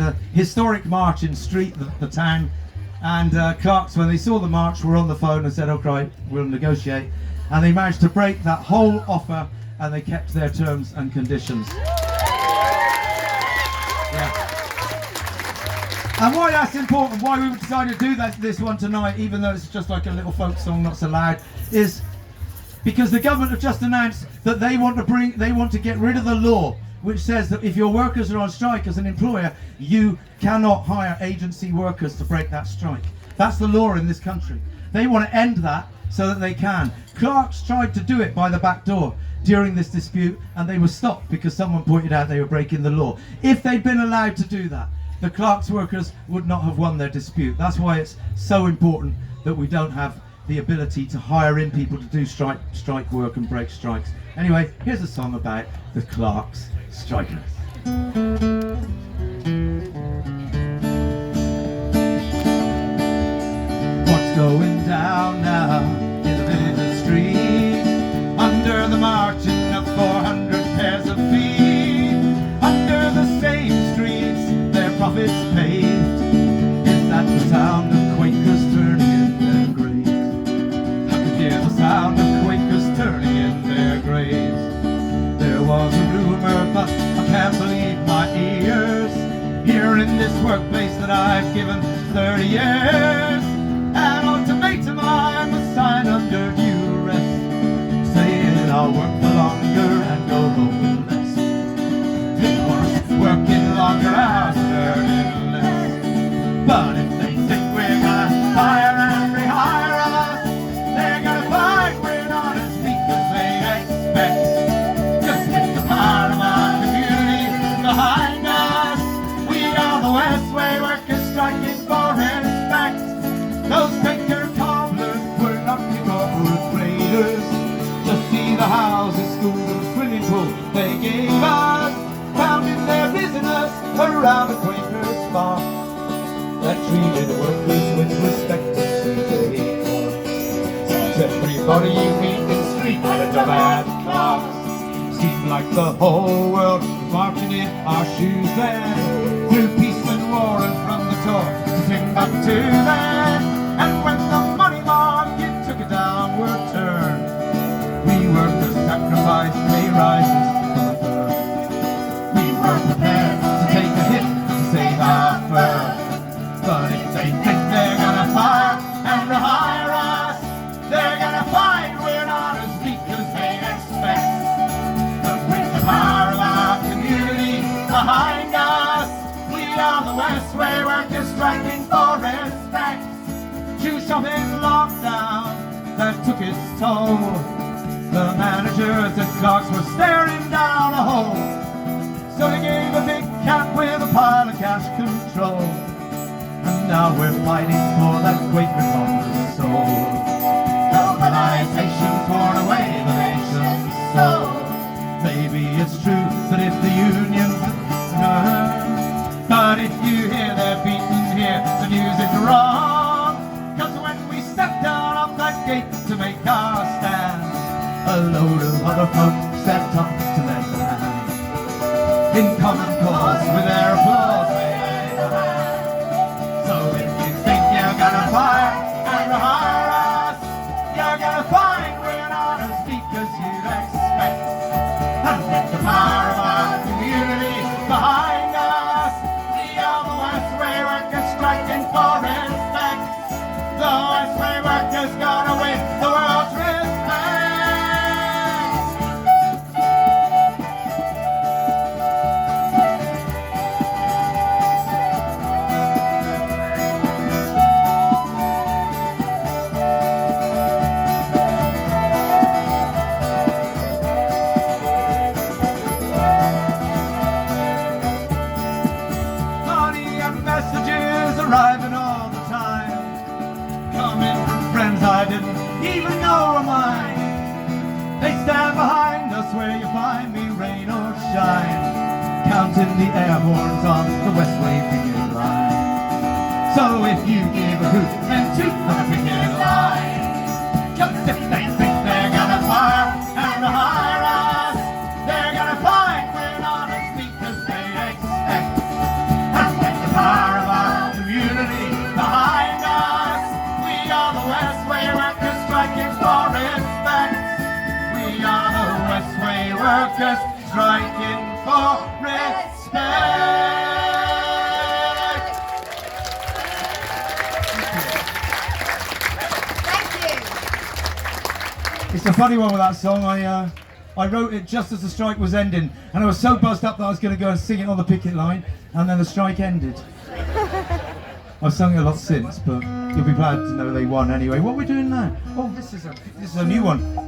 had a historic march in Street, the town, and clerks, when they saw the march, were on the phone and said, "Okay, we'll negotiate," and they managed to break that whole offer, and they kept their terms and conditions. Yeah. And why that's important, why we decided to do this one tonight, even though it's just like a little folk song, not so loud, is because the government have just announced that they want to get rid of the law which says that if your workers are on strike as an employer, you cannot hire agency workers to break that strike. That's the law in this country. They want to end that so that they can. Clerks tried to do it by the back door during this dispute, and they were stopped because someone pointed out they were breaking the law. If they'd been allowed to do that, the clerks workers would not have won their dispute. That's why it's so important that we don't have the ability to hire in people to do strike work and break strikes. Anyway, here's a song about the clerks strikers. What's going down now in the village street? Under the marching of 400 pairs of feet, under the same streets their profits paved. Is that the sound of Quakers turning in their graves? I could hear the sound of Quakers turning in their graves. There was a rumor, but I can't believe my ears. Here in this workplace that I've given 30 years, an ultimatum I must sign under duress, saying I'll work for longer and go home with less. It's worse working longer hours, earning less. But if they think we're gonna hire and rehire us, they're gonna find we're not as weak as they expect. Behind us, we are the Westway workers striking for respect. Those Quaker cobblers were not the corporate raiders. Just see the houses, schools and swimming pools they gave us, founding their business around the Quaker spot that treated workers with respect and gave us. Since everybody you meet in the street had a job at clocks, seemed like the whole world was marching in our shoes then, through peace and war and from the top to Timbuktu then. And when the money market took a downward turn, we workers sacrificed pay rises for the firm. We were prepared to take a hit to save our firm. But if they think they're gonna fire and rehire us, they're gonna find we're not as weak as they expect. Power of our community behind us, we are the Westway workers striking for respect. Shoe shopping lockdown that took its toll. The managers and clerks were staring down a hole, so they gave a big cat with a pile of cash control. And now we're fighting for that Quaker cobbler's soul. Globalization's worn away the nation's soul. Maybe it's true that if the unions listen, but if you hear they're beaten here, the news is wrong. Cause when we step down off that gate to make our stand, a load of other folks stepped up to lend a hand. In common cause with their applause they laid a hand. So if you think you're gonna fire and rehire us, you're gonna find we're not as weak as you'd expect. And with the power of our community behind us, we are the Westway workers striking for respect. The Westway workers gonna win the world's respect. Arriving all the time, coming from friends I didn't even know were mine. They stand behind us where you find me, rain or shine, counting the air horns on the Westway picket line. So if you give a hoot and toot on the picket line, just if they think they're gonna fire and rehire us, they're gonna find we're not as weak as they expect. And workers striking for respect. Thank you. It's a funny one with that song. I wrote it just as the strike was ending, and I was so buzzed up that I was going to go and sing it on the picket line, and then the strike ended. I've sung it a lot since, but you'll be glad to know they won anyway. What are we doing now? Oh, this is a new one.